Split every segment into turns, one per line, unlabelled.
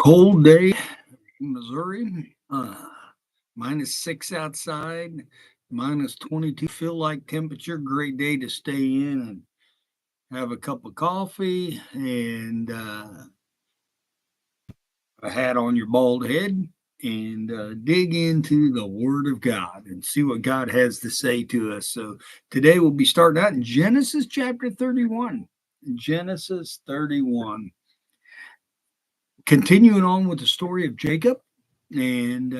Cold day in Missouri. -6 outside, -22 feel like temperature. Great day to stay in and have a cup of coffee and a hat on your bald head and dig into the Word of God and see what God has to say to us. So today we'll be starting out in Genesis chapter 31. Genesis 31. Continuing on with the story of Jacob and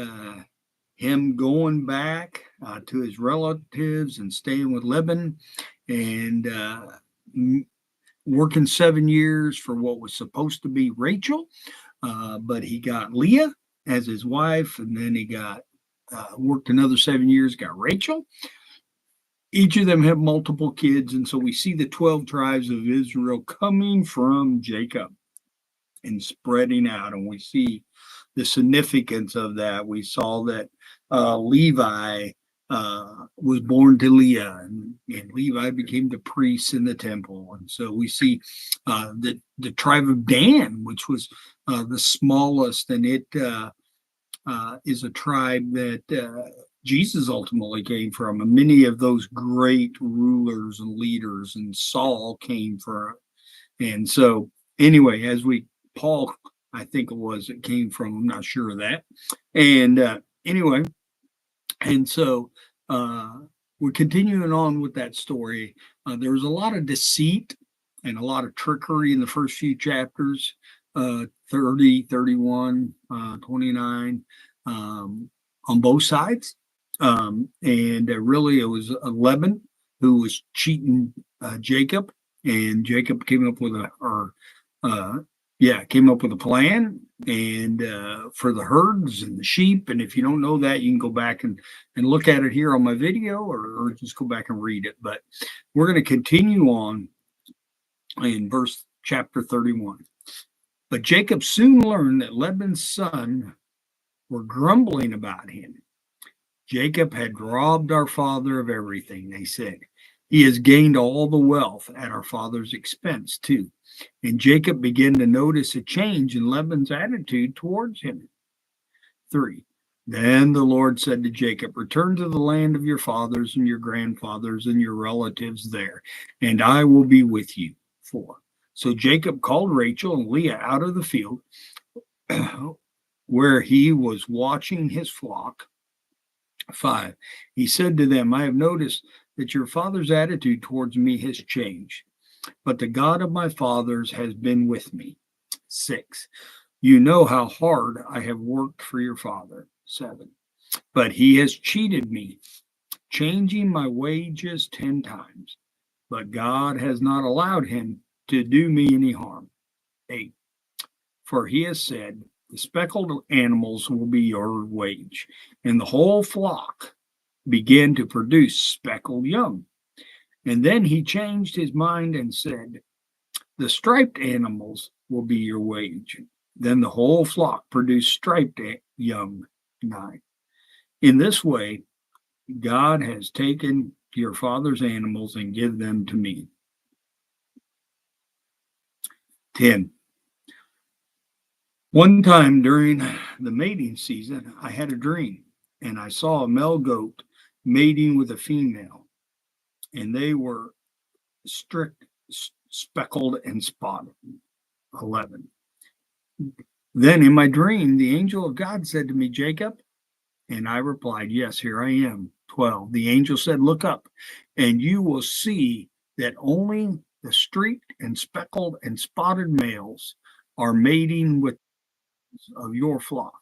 him going back to his relatives and staying with Laban and working 7 years for what was supposed to be Rachel, but he got Leah as his wife, and then he got worked another 7 years, got Rachel. Each of them have multiple kids, and so we see the 12 tribes of Israel coming from Jacob and spreading out, and we see the significance of that. We saw that Levi was born to Leah, and Levi became the priest in the temple. And so we see the tribe of Dan, which was the smallest, and it is a tribe that Jesus ultimately came from. And many of those great rulers and leaders, and Saul came from. And so, anyway, Paul, I think it came from, I'm not sure of that. And anyway, and so we're continuing on with that story. There was a lot of deceit and a lot of trickery in the first few chapters, 30, 31, 29, on both sides. And really, it was Laban who was cheating Jacob, and Jacob came up with came up with a plan and for the herds and the sheep. And if you don't know that, you can go back and look at it here on my video, or just go back and read it. But we're going to continue on in chapter 31. But Jacob soon learned that Laban's sons were grumbling about him. Jacob had robbed our father of everything, they said. He has gained all the wealth at our father's expense, too. And Jacob began to notice a change in Laban's attitude towards him. 3. Then the Lord said to Jacob, return to the land of your fathers and your grandfathers and your relatives there, and I will be with you. 4. So Jacob called Rachel and Leah out of the field where he was watching his flock. 5. He said to them, I have noticed that your father's attitude towards me has changed, but the God of my fathers has been with me. 6. You know how hard I have worked for your father. 7. But he has cheated me, changing my wages 10 times. But God has not allowed him to do me any harm. 8. For he has said, the speckled animals will be your wage, and the whole flock began to produce speckled young. And then he changed his mind and said, the striped animals will be your wage. Then the whole flock produced striped young. 9. In this way, God has taken your father's animals and give them to me. 10. One time during the mating season, I had a dream, and I saw a male goat mating with a female, and they were speckled and spotted. 11. Then in my dream, the angel of God said to me, Jacob, and I replied, yes, here I am. 12. The angel said, look up, and you will see that only the streaked and speckled and spotted males are mating with of your flock,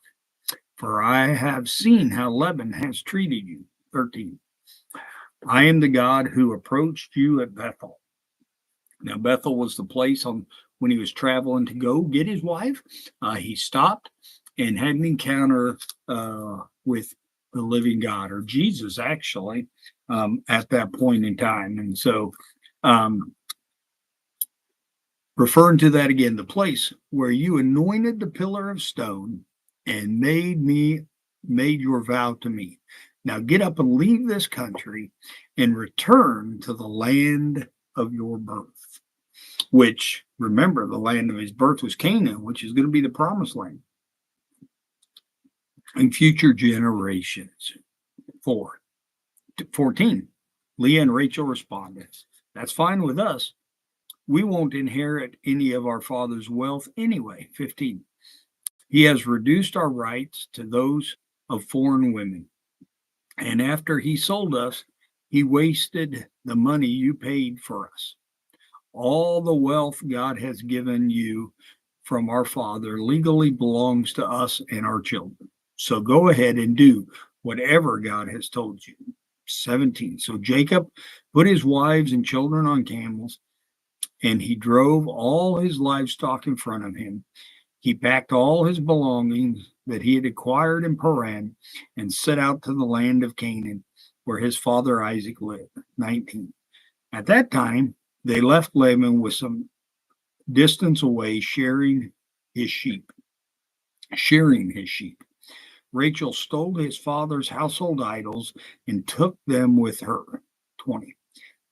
for I have seen how Laban has treated you. 13. I am the God who approached you at Bethel. Now, Bethel was the place when he was traveling to go get his wife. He stopped and had an encounter with the living God, or Jesus, actually, at that point in time. And so, referring to that again, the place where you anointed the pillar of stone and made your vow to me. Now get up and leave this country and return to the land of your birth, which, remember, the land of his birth was Canaan, which is going to be the promised land. and future generations. 14. Leah and Rachel responded, "That's fine with us. We won't inherit any of our father's wealth anyway." 15. "He has reduced our rights to those of foreign women. And after he sold us, he wasted the money you paid for us. All the wealth God has given you from our father legally belongs to us and our children. So go ahead and do whatever God has told you." 17. So Jacob put his wives and children on camels, and he drove all his livestock in front of him. He packed all his belongings that he had acquired in Paran and set out to the land of Canaan, where his father Isaac lived. 19. At that time, they left Laban with some distance away, shearing his sheep. Rachel stole his father's household idols and took them with her. 20.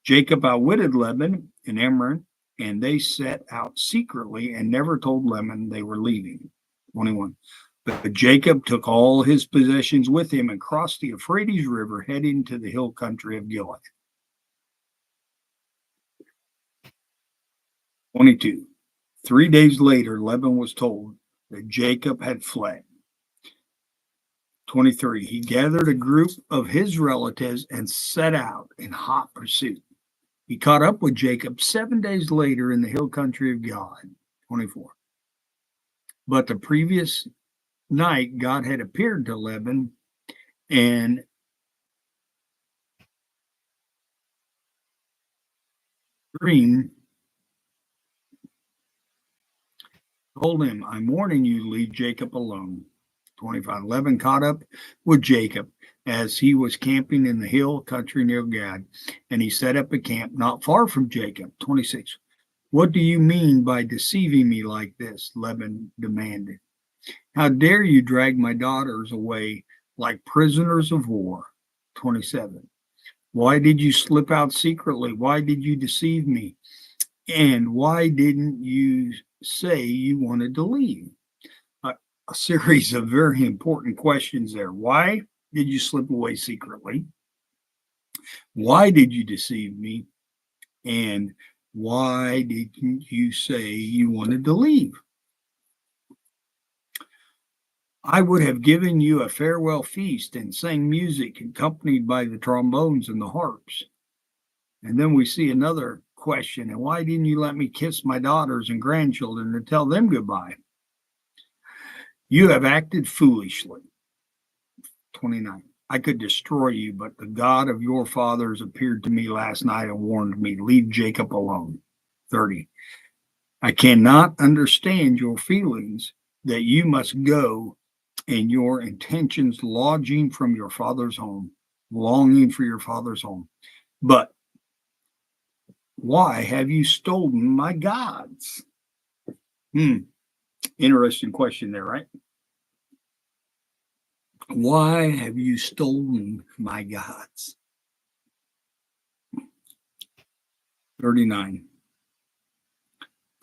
Jacob outwitted Laban and Amram, and they set out secretly and never told Laban they were leaving. 21. But Jacob took all his possessions with him and crossed the Euphrates River, heading to the hill country of Gilead. 22. 3 days later, Laban was told that Jacob had fled. 23. He gathered a group of his relatives and set out in hot pursuit. He caught up with Jacob 7 days later in the hill country of God. 24. But the previous night, God had appeared to Laban and dream told him, "I'm warning you, leave Jacob alone." 25. Laban caught up with Jacob as he was camping in the hill country near Gad, and he set up a camp not far from Jacob. 26. "What do you mean by deceiving me like this?" Laban demanded. "How dare you drag my daughters away like prisoners of war?" 27. "Why did you slip out secretly? Why did you deceive me? And why didn't you say you wanted to leave?" A series of very important questions there. Why did you slip away secretly? Why did you deceive me? And why didn't you say you wanted to leave? "I would have given you a farewell feast and sang music accompanied by the trombones and the harps." And then we see another question. "And why didn't you let me kiss my daughters and grandchildren and tell them goodbye?" "You have acted foolishly." 29. "I could destroy you, but the God of your fathers appeared to me last night and warned me, leave Jacob alone." 30. "I cannot understand your feelings that you must go and your intentions longing for your father's home. But why have you stolen my gods?" Interesting question there, right? Why have you stolen my gods? 39.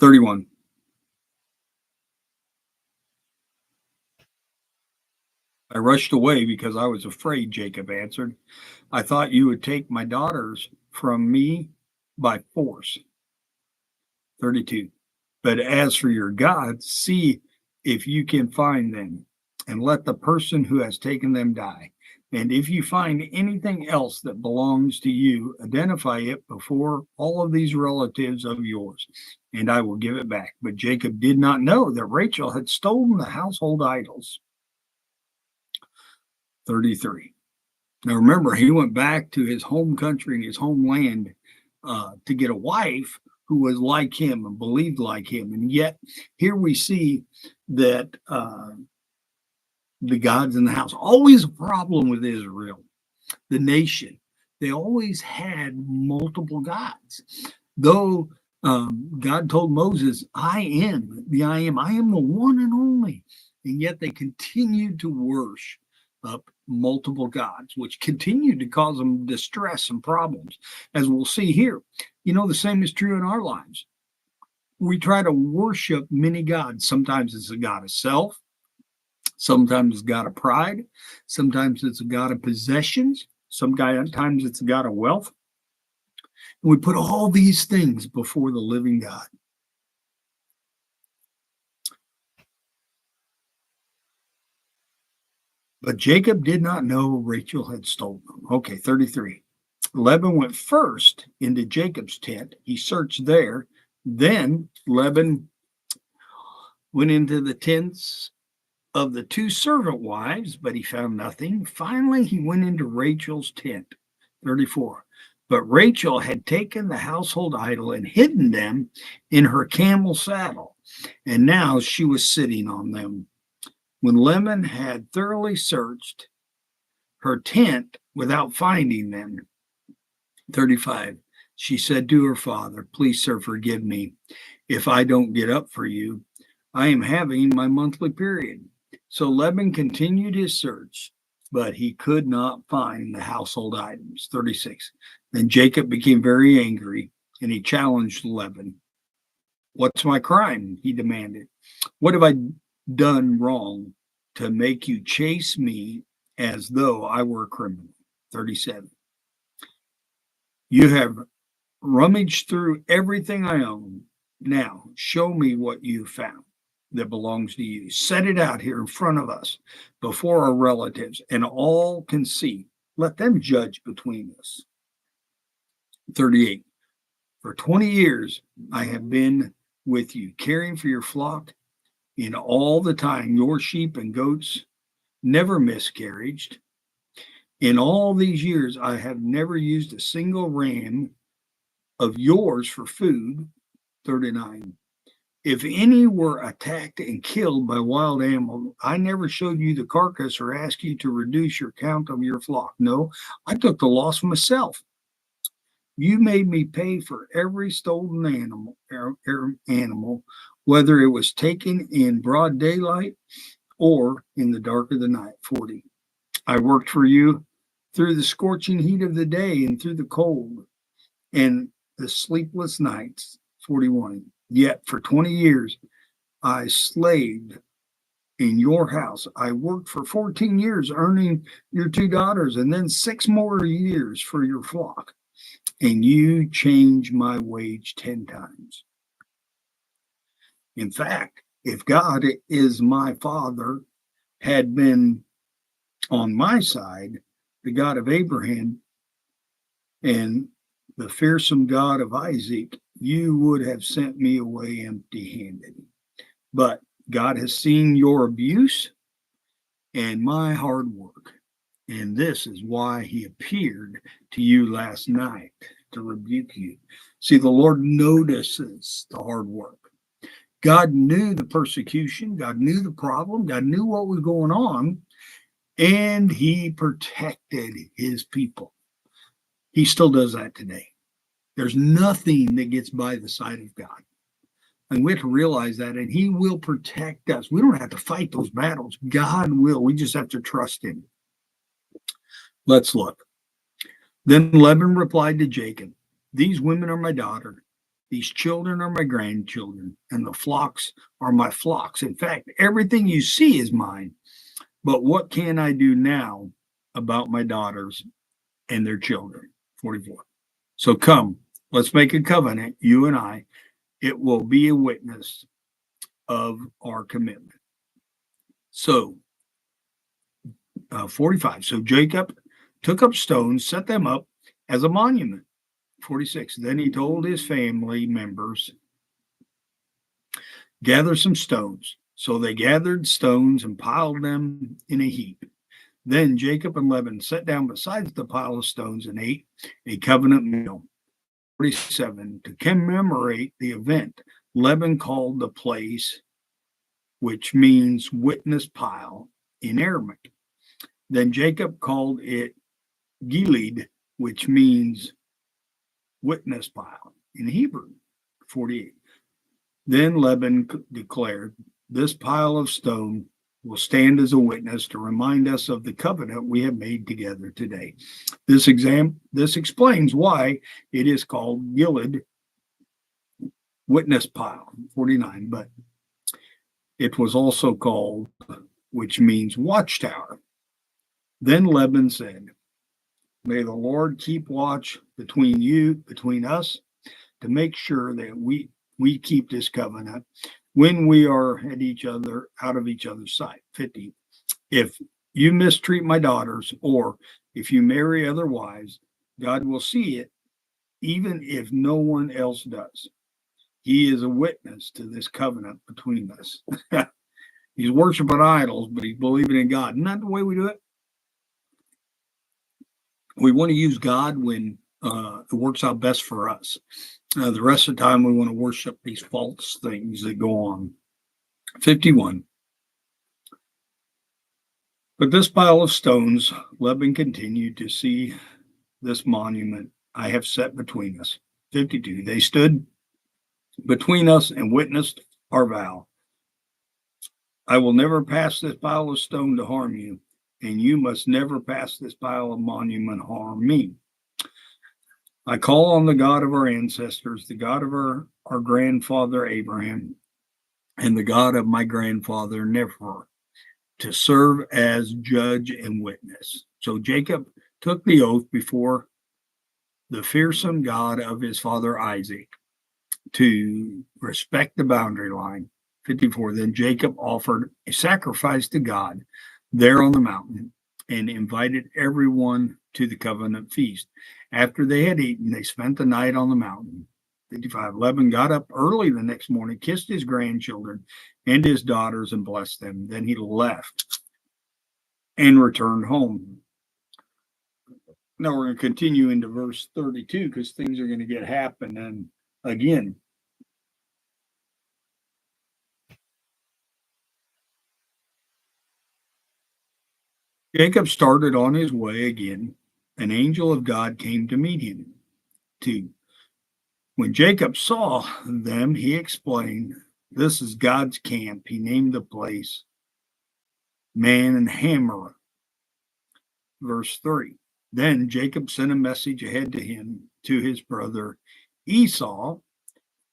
31. "I rushed away because I was afraid," Jacob answered. "I thought you would take my daughters from me by force." 32. "But as for your gods, see if you can find them, and let the person who has taken them die. And if you find anything else that belongs to you, identify it before all of these relatives of yours, and I will give it back." But Jacob did not know that Rachel had stolen the household idols. 33. Now remember, he went back to his home country and his homeland to get a wife who was like him and believed like him. And yet here we see that the gods in the house, always a problem with Israel, the nation. They always had multiple gods. Though God told Moses, I am the one and only. And yet they continued to worship multiple gods, which continued to cause them distress and problems, as we'll see here. You know, the same is true in our lives. We try to worship many gods. Sometimes it's a god of self. Sometimes it's a God of pride. Sometimes it's a God of possessions. Sometimes it's a God of wealth. And we put all these things before the living God. But Jacob did not know Rachel had stolen them. Okay, 33. Laban went first into Jacob's tent. He searched there. Then Laban went into the tents of the two servant wives, but he found nothing. Finally, he went into Rachel's tent. 34. But Rachel had taken the household idol and hidden them in her camel saddle, and now she was sitting on them. When Laban had thoroughly searched her tent without finding them, 35, she said to her father, "Please, sir, forgive me if I don't get up for you. I am having my monthly period." So Laban continued his search, but he could not find the household items. 36. Then Jacob became very angry and he challenged Laban. "What's my crime?" he demanded. "What have I done wrong to make you chase me as though I were a criminal?" 37. "You have rummaged through everything I own. Now show me what you found that belongs to you. Set it out here in front of us before our relatives, and all can see. Let them judge between us." 38. For 20 years I have been with you, caring for your flock. In all the time, your sheep and goats never miscarried. In all these years, I have never used a single ram of yours for food. 39. If any were attacked and killed by wild animals, I never showed you the carcass or asked you to reduce your count of your flock. No, I took the loss myself. You made me pay for every stolen animal, whether it was taken in broad daylight or in the dark of the night. 40. I worked for you through the scorching heat of the day and through the cold and the sleepless nights. 41. Yet for 20 years I slaved in your house. I worked for 14 years, earning your two daughters, and then 6 more years for your flock. And you changed my wage 10 times. In fact, if God is my father, had been on my side, the God of Abraham and the fearsome God of Isaac, you would have sent me away empty handed. But God has seen your abuse and my hard work. And this is why he appeared to you last night to rebuke you. See, the Lord notices the hard work. God knew the persecution, God knew the problem, God knew what was going on, and he protected his people. He still does that today. There's nothing that gets by the side of God. And we have to realize that, and he will protect us. We don't have to fight those battles. God will. We just have to trust him. Let's look. Then Laban replied to Jacob, "These women are my daughter. These children are my grandchildren, and the flocks are my flocks. In fact, everything you see is mine. But what can I do now about my daughters and their children?" 44. So come, let's make a covenant, you and I. It will be a witness of our commitment. So, 45. So Jacob took up stones, set them up as a monument. 46. Then he told his family members, "Gather some stones." So they gathered stones and piled them in a heap. Then Jacob and Laban sat down beside the pile of stones and ate a covenant meal. 47. To commemorate the event, Laban called the place, which means witness pile in Aramaic. Then Jacob called it Gilead, which means witness pile in Hebrew. 48. Then Laban declared, "This pile of stone will stand as a witness to remind us of the covenant we have made together today." This explains why it is called Gilead, witness pile. 49. But it was also called which means watchtower. Then Laban said, may the Lord keep watch between us, to make sure that we keep this covenant when we are at out of each other's sight. 50. If you mistreat my daughters, or if you marry other wives, God will see it, even if no one else does. He is a witness to this covenant between us. He's worshiping idols, but he's believing in God. Isn't that the way we do it? We want to use God when it works out best for us. The rest of the time, we want to worship these false things that go on. 51. But this pile of stones, Laban continued to see this monument I have set between us. 52. They stood between us and witnessed our vow. I will never pass this pile of stone to harm you, and you must never pass this pile of monument harm me. I call on the God of our ancestors, the God of our grandfather Abraham, and the God of my grandfather Nephor, to serve as judge and witness. So Jacob took the oath before the fearsome God of his father Isaac to respect the boundary line. 54. Then Jacob offered a sacrifice to God there on the mountain and invited everyone to the covenant feast. After they had eaten, they spent the night on the mountain. 55. Laban got up early the next morning, kissed his grandchildren and his daughters, and blessed them. Then he left and returned home. Now we're going to continue into verse 32 because things are going to get happening again. Jacob started on his way again. An angel of God came to meet him. 2. When Jacob saw them, he explained, this is God's camp. He named the place Mahanaim. Verse 3. Then Jacob sent a message ahead to him to his brother Esau,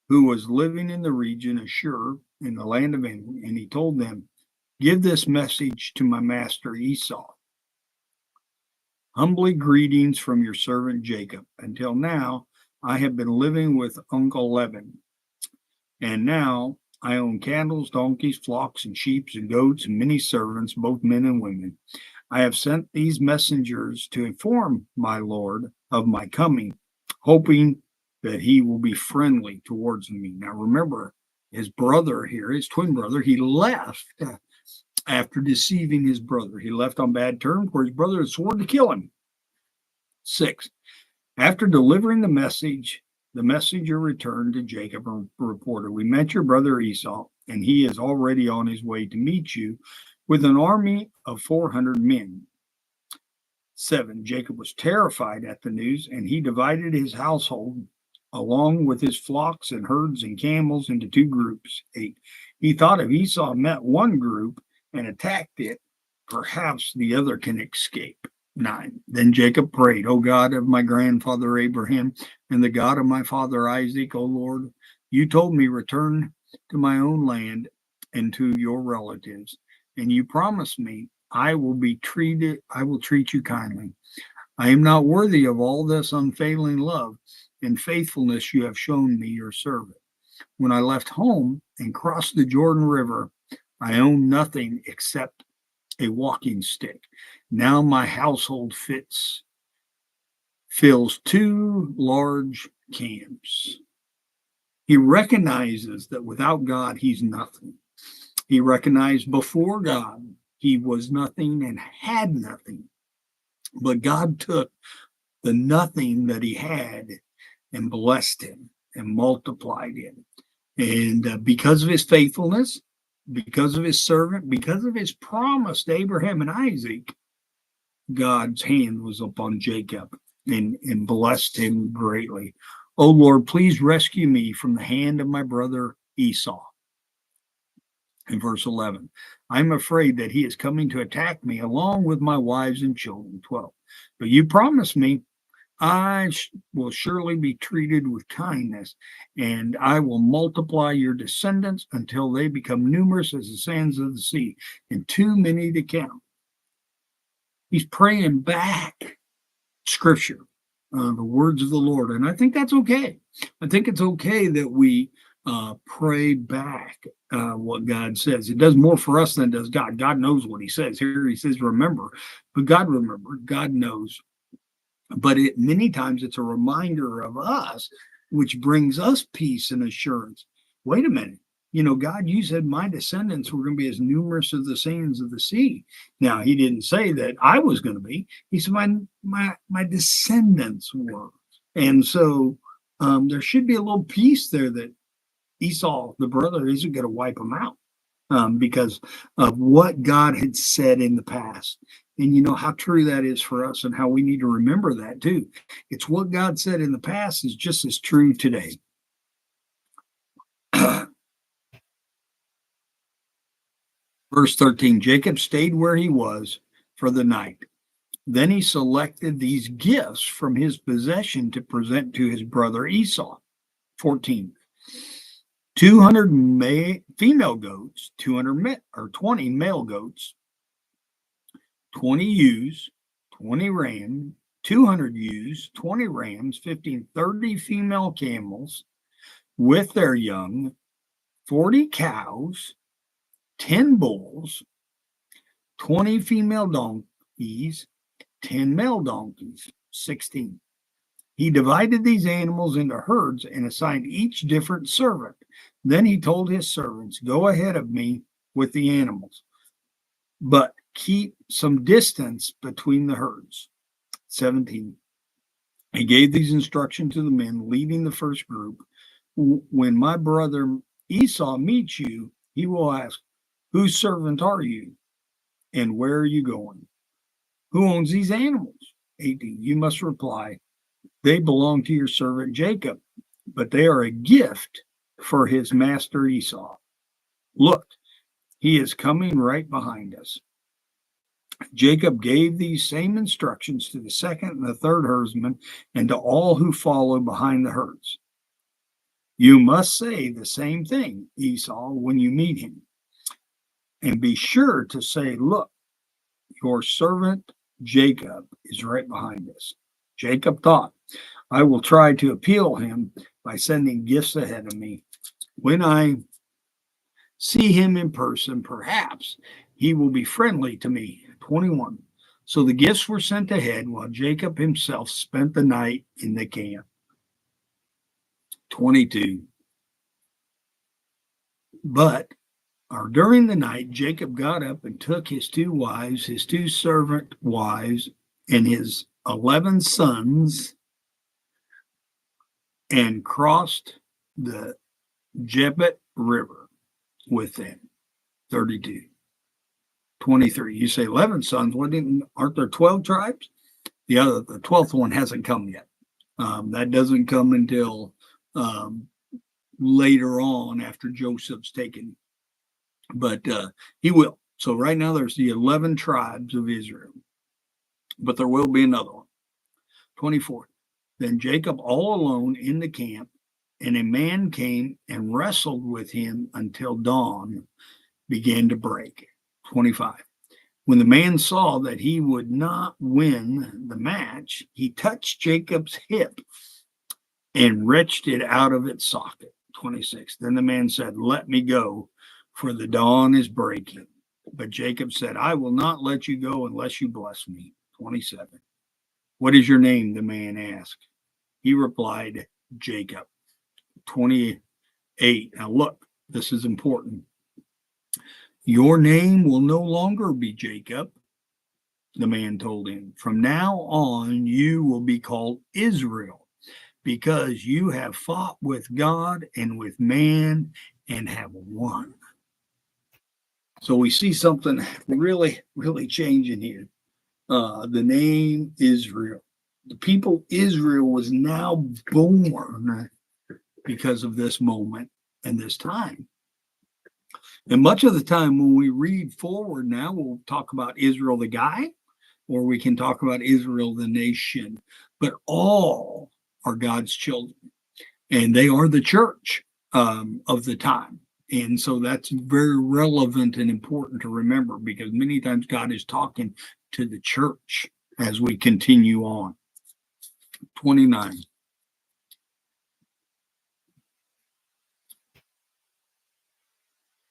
who was living in the region of Shur in the land of England, and he told them, give this message to my master Esau. Humbly greetings from your servant Jacob. Until now, I have been living with Uncle Laban, and now I own cattle, donkeys, flocks, and sheep, and goats, and many servants, both men and women. I have sent these messengers to inform my lord of my coming, hoping that he will be friendly towards me. Now remember, his brother here, his twin brother, he left after deceiving his brother. He left on bad terms, where his brother had sworn to kill him. 6. After delivering the message, the messenger returned to Jacob and reported, we met your brother Esau, and he is already on his way to meet you with an army of 400 men. 7. Jacob was terrified at the news, and he divided his household along with his flocks and herds and camels into 2 groups. 8. He thought if Esau met one group and attacked it, perhaps the other can escape. 9. Then Jacob prayed, O God of my grandfather Abraham and the God of my father Isaac, O Lord, you told me return to my own land and to your relatives, and you promised me I will treat you kindly. I am not worthy of all this unfailing love and faithfulness you have shown me, your servant. When I left home and crossed the Jordan River, I owned nothing except a walking stick. Now my household fills 2 large camps. He recognizes that without God, he's nothing. He recognized before God, he was nothing and had nothing. But God took the nothing that he had and blessed him and multiplied him. And because of his faithfulness, because of his servant, because of his promise to Abraham and Isaac, God's hand was upon Jacob and blessed him greatly. Oh Lord, please rescue me from the hand of my brother Esau. In verse 11, I'm afraid that he is coming to attack me along with my wives and children. 12, but you promised me will surely be treated with kindness, and I will multiply your descendants until they become numerous as the sands of the sea, and too many to count. He's praying back scripture, the words of the Lord. And I think that's okay. I think it's okay that we pray back what God says. It does more for us than does God. God knows what he says. Here he says, remember, but God remembered, God knows. But many times it's a reminder of us, which brings us peace and assurance. Wait a minute. God, you said my descendants were going to be as numerous as the sands of the sea. Now, he didn't say that I was going to be. He said my descendants were. And so there should be a little peace there that Esau, the brother, isn't going to wipe them out because of what God had said in the past. And you know how true that is for us and how we need to remember that too. It's what God said in the past is just as true today. Verse 13, Jacob stayed where he was for the night. Then he selected these gifts from his possession to present to his brother Esau. 14, 200 female goats, 20 male goats, 20 ewes, 20 rams, 200 ewes, 20 rams, 30 female camels with their young, 40 cows, 10 bulls, 20 female donkeys, 10 male donkeys, 16. He divided these animals into herds and assigned each different servant. Then he told his servants, go ahead of me with the animals, but keep some distance between the herds. 17. He gave these instructions to the men leading the first group. When my brother Esau meets you, he will ask, whose servant are you? And where are you going? Who owns these animals? 18. You must reply, they belong to your servant Jacob, but they are a gift for his master Esau. Look, he is coming right behind us. Jacob gave these same instructions to the second and the third herdsmen and to all who follow behind the herds. You must say the same thing, Esau, when you meet him. And be sure to say, look, your servant Jacob is right behind us. Jacob thought, I will try to appeal him by sending gifts ahead of me. When I see him in person, perhaps he will be friendly to me. 21. So the gifts were sent ahead while Jacob himself spent the night in the camp. 22. During the night, Jacob got up and took his 2 wives, his 2 servant wives, and his 11 sons, and crossed the Jabbok River with them. 32. 23. You say 11 sons. Aren't there 12 tribes? The 12th one hasn't come yet. That doesn't come until later on after Joseph's taken. But he will. So right now there's the 11 tribes of Israel. But there will be another one. 24. Then Jacob all alone in the camp, and a man came and wrestled with him until dawn began to break. 25. When the man saw that he would not win the match, he touched Jacob's hip and wrenched it out of its socket. 26. Then the man said, let me go, for the dawn is breaking. But Jacob said, I will not let you go unless you bless me. 27. What is your name? The man asked. He replied, Jacob. 28. Now look, this is important. Your name will no longer be Jacob, the man told him. From now on, you will be called Israel, because you have fought with God and with man and have won. So we see something really, really changing here. The name Israel. The people Israel was now born because of this moment and this time. And much of the time when we read forward now, we'll talk about Israel the guy, or we can talk about Israel the nation. but all are God's children, and they are the church of the time. And so that's very relevant and important to remember, because many times God is talking to the church as we continue on. 29.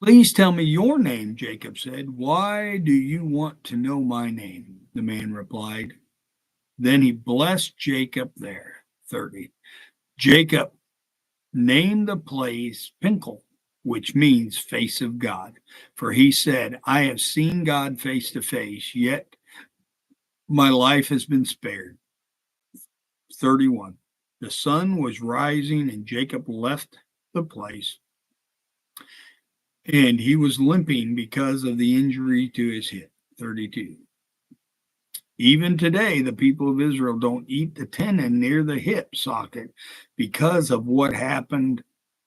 Please tell me your name, Jacob said. Why do you want to know my name? The man replied. Then he blessed Jacob there. 30. Jacob named the place Pinkel, which means face of God. For he said, I have seen God face to face, yet my life has been spared. 31. The sun was rising and Jacob left the place, and he was limping because of the injury to his hip. 32. Even today, the people of Israel don't eat the tendon near the hip socket because of what happened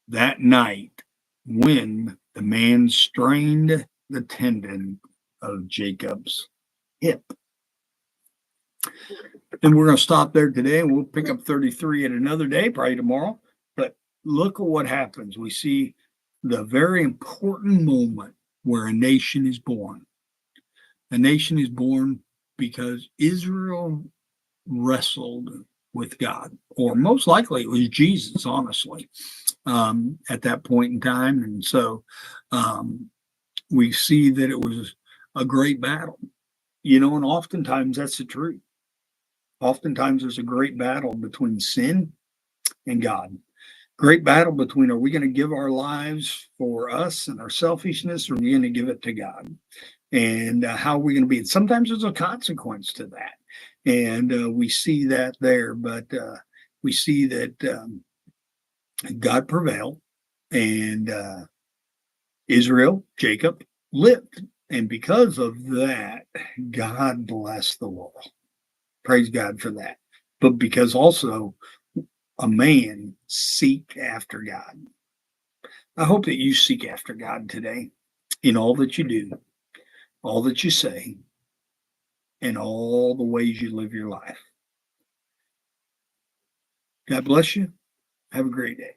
that night when the man strained the tendon of Jacob's hip. And we're going to stop there today, and we'll pick up 33 at another day, probably tomorrow. But look at what happens. We see the very important moment where a nation is born. A nation is born because Israel wrestled with God, or most likely it was Jesus, honestly, at that point in time. And so we see that it was a great battle, and oftentimes that's the truth. Oftentimes there's a great battle between sin and God. Great battle between, are we going to give our lives for us and our selfishness, or are we going to give it to God? And how are we going to be? And sometimes there's a consequence to that. And we see that there, but we see that God prevailed, and Israel, Jacob, lived. And because of that, God blessed the world. Praise God for that. But because also a man seek after God. I hope that you seek after God today in all that you do, all that you say, and all the ways you live your life. God bless you. Have a great day.